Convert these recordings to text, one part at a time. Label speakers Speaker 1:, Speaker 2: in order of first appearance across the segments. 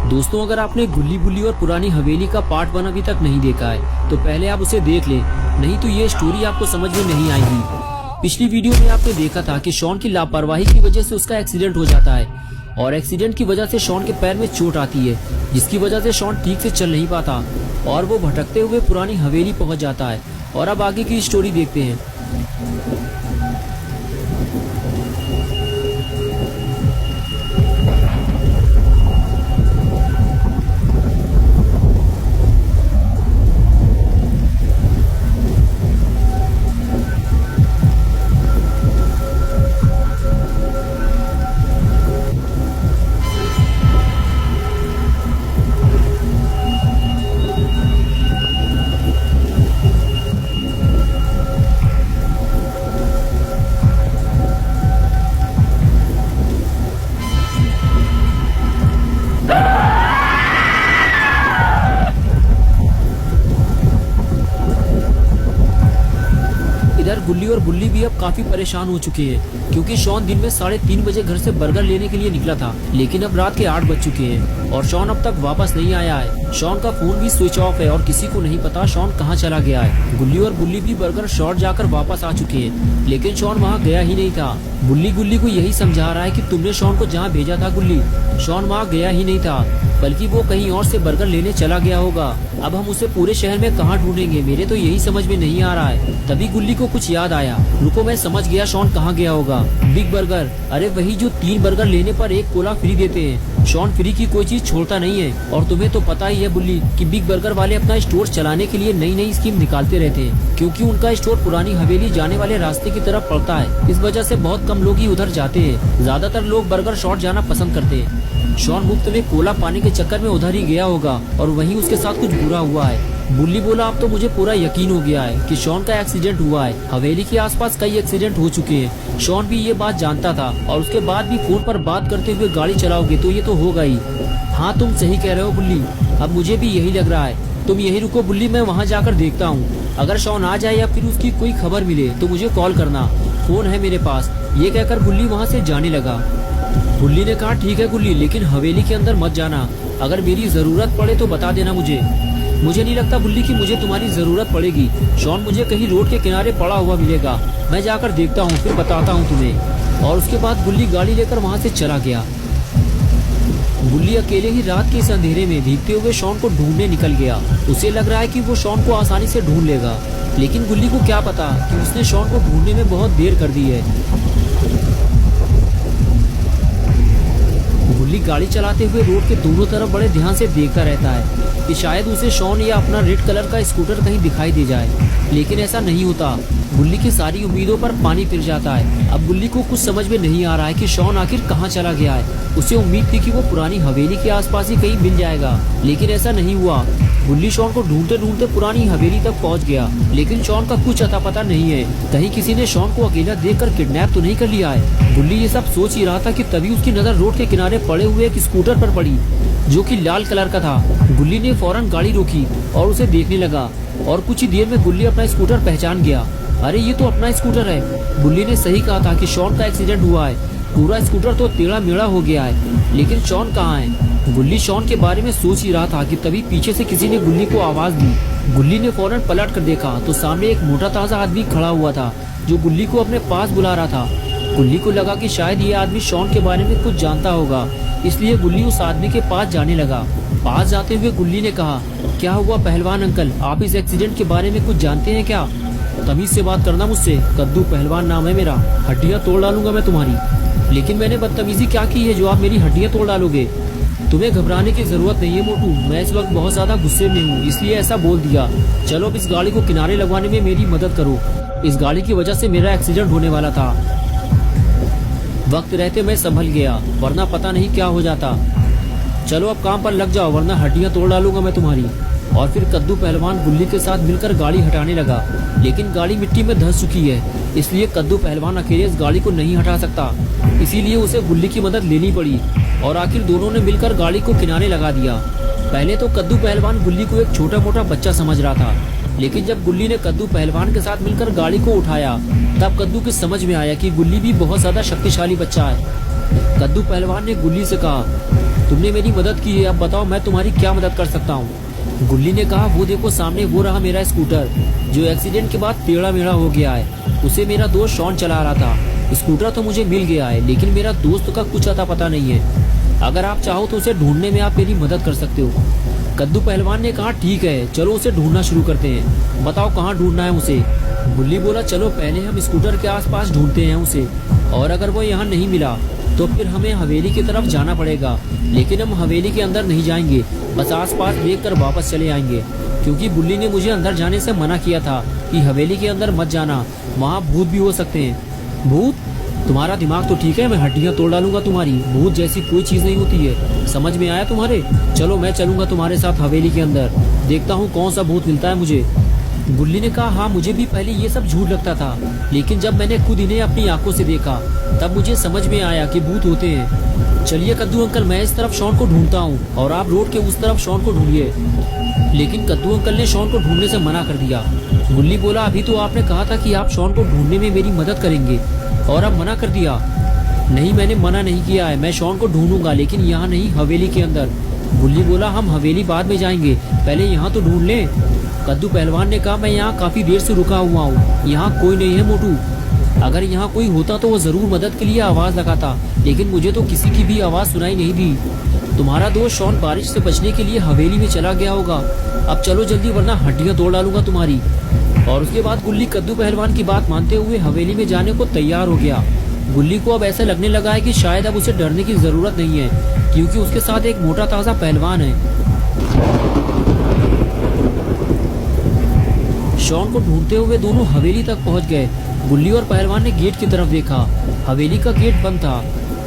Speaker 1: दोस्तों, अगर आपने गुल्ली बुल्ली और पुरानी हवेली का पार्ट 1 अभी तक नहीं देखा है तो पहले आप उसे देख लें, नहीं तो ये स्टोरी आपको समझ में नहीं आएगी। पिछली वीडियो में आपने देखा था कि शॉन की लापरवाही की वजह से उसका एक्सीडेंट हो जाता है और एक्सीडेंट की वजह से शॉन के पैर में चोट आती है, जिसकी वजह से शॉन ठीक से चल नहीं पाता और वो भटकते हुए पुरानी हवेली पहुंच जाता है। और अब आगे की स्टोरी देखते हैं। इधर गुल्ली और बुल्ली भी अब काफी परेशान हो चुके हैं, क्योंकि शॉन दिन में 3:30 बजे घर से बर्गर लेने के लिए निकला था, लेकिन अब रात के 8 बज चुके हैं और शॉन अब तक वापस नहीं आया है। शॉन का फोन भी स्विच ऑफ है और किसी को नहीं पता शॉन कहाँ चला गया है। गुल्ली और बुल्ली भी बर्गर शॉट जाकर वापस आ चुके हैं, लेकिन शॉन वहाँ गया ही नहीं था। बुल्ली गुल्ली को यही समझा रहा है कि तुमने शॉन को जहाँ भेजा था गुल्ली, शॉन वहाँ गया ही नहीं था, बल्कि वो कहीं और से बर्गर लेने चला गया होगा। अब हम उसे पूरे शहर में कहाँ ढूंढेंगे, मेरे तो यही समझ में नहीं आ रहा है। तभी गुल्ली को कुछ याद आया, रुको मैं समझ गया शॉन कहाँ गया होगा। बिग बर्गर, अरे वही जो 3 बर्गर लेने पर 1 कोला फ्री देते हैं। शॉन फ्री की कोई चीज छोड़ता नहीं है और तुम्हें तो पता ही है बुल्ली कि बिग बर्गर वाले अपना स्टोर चलाने के लिए नई नई स्कीम निकालते रहते हैं, क्योंकि उनका स्टोर पुरानी हवेली जाने वाले रास्ते की तरफ पड़ता है। इस वजह से बहुत कम लोग ही उधर जाते हैं, ज्यादातर लोग बर्गर शॉट जाना पसंद करते हैं। शॉन मुफ्त में कोला पाने के चक्कर में उधर ही गया होगा और वहीं उसके साथ कुछ बुरा हुआ है। बुल्ली बोला, अब तो मुझे पूरा यकीन हो गया है कि शॉन का एक्सीडेंट हुआ है। हवेली के आसपास कई एक्सीडेंट हो चुके हैं, शॉन भी ये बात जानता था और उसके बाद भी फोन पर बात करते हुए गाड़ी चलाओगे तो ये तो होगा ही। हाँ तुम सही कह रहे हो बुल्ली, अब मुझे भी यही लग रहा है। तुम यही रुको बुल्ली, मैं वहाँ जाकर देखता हूँ। अगर शॉन आ जाए या फिर उसकी कोई खबर मिले तो मुझे कॉल करना, फोन है मेरे पास। ये कहकर बुल्ली वहाँ से जाने लगा। बुल्ली ने कहा, ठीक है गुल्ली, लेकिन हवेली के अंदर मत जाना। अगर मेरी जरूरत पड़े तो बता देना मुझे। मुझे नहीं लगता बुल्ली कि मुझे तुम्हारी जरूरत पड़ेगी। शॉन मुझे कहीं रोड के किनारे पड़ा हुआ मिलेगा, मैं जाकर देखता हूँ, फिर बताता हूँ तुम्हें। और उसके बाद बुल्ली गाड़ी लेकर वहाँ से चला गया। बुल्ली अकेले ही रात के इस अंधेरे में भीगते हुए शॉन को ढूंढने निकल गया। उसे लग रहा है कि वो शॉन को आसानी से ढूंढ लेगा, लेकिन गुल्ली को क्या पता कि उसने शॉन को ढूंढने में बहुत देर कर दी है। गुल्ली गाड़ी चलाते हुए रोड के दोनों तरफ बड़े ध्यान से देखता रहता है कि शायद उसे शॉन या अपना रेड कलर का स्कूटर कहीं दिखाई दे जाए, लेकिन ऐसा नहीं होता। गुल्ली की सारी उम्मीदों पर पानी फिर जाता है। अब गुल्ली को कुछ समझ में नहीं आ रहा है कि शॉन आखिर कहाँ चला गया है। उसे उम्मीद थी कि वो पुरानी हवेली के आसपास ही कहीं मिल जाएगा, लेकिन ऐसा नहीं हुआ। गुल्ली शॉन को ढूंढते ढूंढते पुरानी हवेली तक पहुंच गया, लेकिन शॉन का कुछ अता पता नहीं है। कहीं किसी ने शॉन को अकेला देखकर किडनैप तो नहीं कर लिया है। गुल्ली ये सब सोच ही रहा था कि तभी उसकी नजर रोड के किनारे पड़े हुए एक स्कूटर पर पड़ी, जो कि लाल कलर का था। गुल्ली ने फौरन गाड़ी रोकी और उसे देखने लगा और कुछ ही देर में गुल्ली अपना स्कूटर पहचान गया। अरे ये तो अपना स्कूटर है। गुल्ली ने सही कहा था कि शॉन का एक्सीडेंट हुआ है, पूरा स्कूटर तो टेढ़ा मेढ़ा हो गया है, लेकिन शॉन कहाँ है। गुल्ली शॉन के बारे में सोच ही रहा था कि तभी पीछे से किसी ने गुल्ली को आवाज दी। गुल्ली ने फौरन पलट कर देखा तो सामने एक मोटा ताजा आदमी खड़ा हुआ था, जो गुल्ली को अपने पास बुला रहा था। गुल्ली को लगा कि शायद ये आदमी शॉन के बारे में कुछ जानता होगा, इसलिए गुल्ली उस आदमी के पास जाने लगा। पास जाते हुए गुल्ली ने कहा, क्या हुआ पहलवान अंकल, आप इस एक्सीडेंट के बारे में कुछ जानते हैं क्या? तमीज से बात करना मुझसे, कद्दू पहलवान नाम है मेरा, हड्डियाँ तोड़ डालूंगा मैं तुम्हारी। लेकिन मैंने बदतमीजी क्या की है जो आप मेरी हड्डियाँ तोड़ डालोगे? तुम्हें घबराने की जरूरत नहीं है मोटू, मैं इस वक्त बहुत ज्यादा गुस्से में हूँ, इसलिए ऐसा बोल दिया। चलो अब इस गाड़ी को किनारे लगवाने में मेरी मदद करो, इस गाड़ी की वजह से मेरा एक्सीडेंट होने वाला था। वक्त रहते मैं संभल गया, वरना पता नहीं क्या हो जाता। चलो अब काम पर लग जाओ, वरना हड्डियां तोड़ डालूंगा मैं तुम्हारी। और फिर कद्दू पहलवान गुल्ली के साथ मिलकर गाड़ी हटाने लगा, लेकिन गाड़ी मिट्टी में धंस चुकी है, इसलिए कद्दू पहलवान अकेले इस गाड़ी को नहीं हटा सकता। इसीलिए उसे गुल्ली की मदद लेनी पड़ी और आखिर दोनों ने मिलकर गाड़ी को किनारे लगा दिया। पहले तो कद्दू पहलवान गुल्ली को एक छोटा मोटा बच्चा समझ रहा था, लेकिन जब गुल्ली ने कद्दू पहलवान के साथ मिलकर गाड़ी को उठाया, तब कद्दू की समझ में आया कि गुल्ली भी बहुत ज्यादा शक्तिशाली बच्चा है। कद्दू पहलवान ने गुल्ली से कहा, तुमने मेरी मदद की है, अब बताओ मैं तुम्हारी क्या मदद कर सकता हूँ। गुल्ली ने कहा, वो देखो सामने वो रहा मेरा स्कूटर जो एक्सीडेंट के बाद टेढ़ा मेढ़ा हो गया है। उसे मेरा दोस्त शॉन चला रहा था। स्कूटर तो मुझे मिल गया है, लेकिन मेरा दोस्त का कुछ अता पता नहीं है। अगर आप चाहो तो उसे ढूंढने में आप मेरी मदद कर सकते हो। कद्दू पहलवान ने कहा, ठीक है चलो उसे ढूंढना शुरू करते हैं, बताओ कहाँ ढूंढना है उसे। गुल्ली बोला, चलो पहले हम स्कूटर के आसपास ढूंढते हैं उसे, और अगर वो यहाँ नहीं मिला तो फिर हमें हवेली की तरफ जाना पड़ेगा। लेकिन हम हवेली के अंदर नहीं जाएंगे, बस आसपास देखकर वापस चले आएंगे, क्योंकि बुल्ली ने मुझे अंदर जाने से मना किया था कि हवेली के अंदर मत जाना, वहाँ भूत भी हो सकते हैं। भूत? तुम्हारा दिमाग तो ठीक है, मैं हड्डियाँ तोड़ डालूंगा तुम्हारी। भूत जैसी कोई चीज नहीं होती है, समझ में आया तुम्हारे? चलो मैं चलूंगा तुम्हारे साथ हवेली के अंदर, देखता हूँ कौन सा भूत मिलता है मुझे। गुल्ली ने कहा, हाँ मुझे भी पहले ये सब झूठ लगता था, लेकिन जब मैंने खुद इन्हें अपनी आंखों से देखा तब मुझे समझ में आया कि भूत होते हैं। चलिए कद्दू अंकल, मैं इस तरफ शॉन को ढूंढता हूँ और आप रोड के उस तरफ शॉन को ढूंढिए। लेकिन कद्दू अंकल ने शॉन को ढूंढने से मना कर दिया। गुल्ली बोला, अभी तो आपने कहा था कि आप शॉन को ढूंढने में मेरी मदद करेंगे और अब मना कर दिया। नहीं, मैंने मना नहीं किया है, मैं शॉन को ढूंढूंगा, लेकिन यहाँ नहीं, हवेली के अंदर। गुल्ली बोला, हम हवेली बाद में जाएंगे, पहले यहाँ तो ढूंढ लें। कद्दू पहलवान ने कहा, मैं यहाँ काफी देर से रुका हुआ हूँ, यहाँ कोई नहीं है मोटू। अगर यहाँ कोई होता तो वो जरूर मदद के लिए आवाज लगाता, लेकिन मुझे तो किसी की भी आवाज सुनाई नहीं दी। तुम्हारा दोस्त शॉन बारिश से बचने के लिए हवेली में चला गया होगा, अब चलो जल्दी वरना हड्डियां तोड़ डालूंगा तुम्हारी। और उसके बाद गुल्ली कद्दू पहलवान की बात मानते हुए हवेली में जाने को तैयार हो गया। गुल्ली को अब ऐसा लगने लगा है कि शायद अब उसे डरने की जरूरत नहीं है, क्योंकि उसके साथ एक मोटा ताजा पहलवान है। शॉन को ढूंढते हुए दोनों हवेली तक पहुंच गए। गुल्ली और पहलवान ने गेट की तरफ देखा, हवेली का गेट बंद था।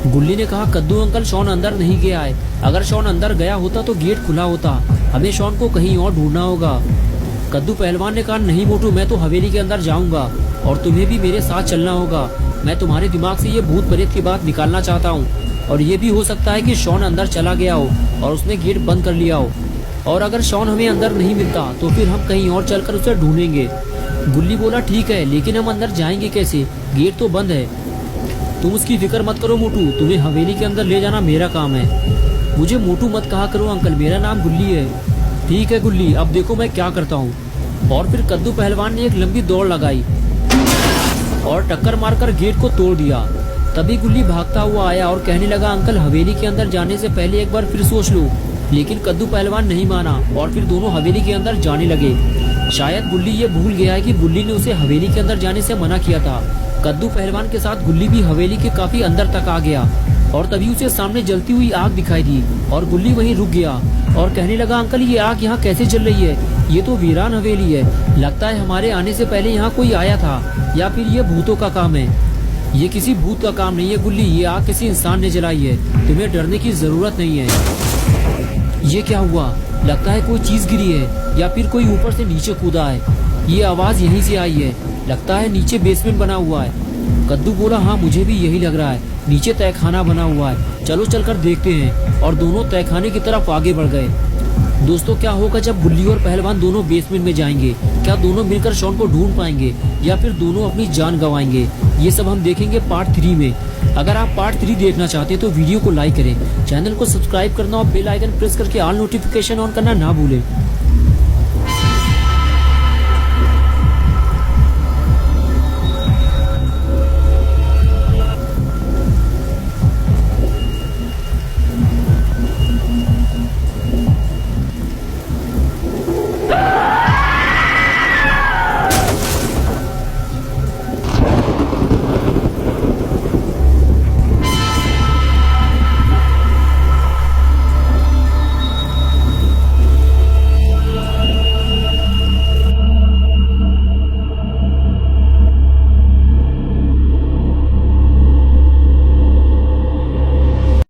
Speaker 1: गुल्ली ने कहा, कद्दू अंकल शॉन अंदर नहीं गया है, अगर शॉन अंदर गया होता तो गेट खुला होता, हमें शॉन को कहीं और ढूंढना होगा। कद्दू पहलवान ने कहा, नहीं मोटू, मैं तो हवेली के अंदर जाऊंगा और तुम्हें भी मेरे साथ चलना होगा। मैं तुम्हारे दिमाग से ये भूत प्रेत की बात निकालना चाहता हूँ, और ये भी हो सकता है कि शॉन अंदर चला गया हो और उसने गेट बंद कर लिया हो, और अगर शॉन हमें अंदर नहीं मिलता तो फिर हम कहीं और चलकर उसे ढूंढेंगे। गुल्ली बोला, ठीक है, लेकिन हम अंदर जाएंगे कैसे, गेट तो बंद है। तुम उसकी फिक्र मत करो मोटू, तुम्हें हवेली के अंदर ले जाना मेरा काम है। मुझे मोटू मत कहा करो अंकल, मेरा नाम गुल्ली है। ठीक है गुल्ली, अब देखो मैं क्या करता हूँ। और फिर कद्दू पहलवान ने एक लंबी दौड़ लगाई और टक्कर मारकर गेट को तोड़ दिया। तभी गुल्ली भागता हुआ आया और कहने लगा, अंकल हवेली के अंदर जाने से पहले एक बार फिर सोच लो। लेकिन कद्दू पहलवान नहीं माना और फिर दोनों हवेली के अंदर जाने लगे। शायद गुल्ली ये भूल गया है कि बुल्ली ने उसे हवेली के अंदर जाने से मना किया था। कद्दू पहलवान के साथ गुल्ली भी हवेली के काफी अंदर तक आ गया और तभी उसे सामने जलती हुई आग दिखाई दी और गुल्ली वहीं रुक गया और कहने लगा, अंकल ये आग यहाँ कैसे जल रही है, ये तो वीरान हवेली है, लगता है हमारे आने से पहले यहाँ कोई आया था, या फिर ये भूतों का काम है। ये किसी भूत का काम नहीं है गुल्ली, ये आग किसी इंसान ने जलाई है, तुम्हें डरने की जरूरत नहीं है। ये क्या हुआ, लगता है कोई चीज गिरी है या फिर कोई ऊपर से नीचे कूदा है। ये आवाज यहीं से आई है, लगता है नीचे बेसमेंट बना हुआ है। कद्दू बोला, हाँ मुझे भी यही लग रहा है, नीचे तहखाना बना हुआ है, चलो चलकर देखते हैं। और दोनों तहखाने की तरफ आगे बढ़ गए। दोस्तों क्या होगा जब गुल्ली और पहलवान दोनों बेसमेंट में जाएंगे, क्या दोनों मिलकर शॉन को ढूंढ पाएंगे या फिर दोनों अपनी जान गंवाएंगे, ये सब हम देखेंगे पार्ट 3 में। अगर आप पार्ट 3 देखना चाहते हैं तो वीडियो को लाइक करें, चैनल को सब्सक्राइब करना और बेल आइकन प्रेस करके ऑल नोटिफिकेशन ऑन करना ना भूलें।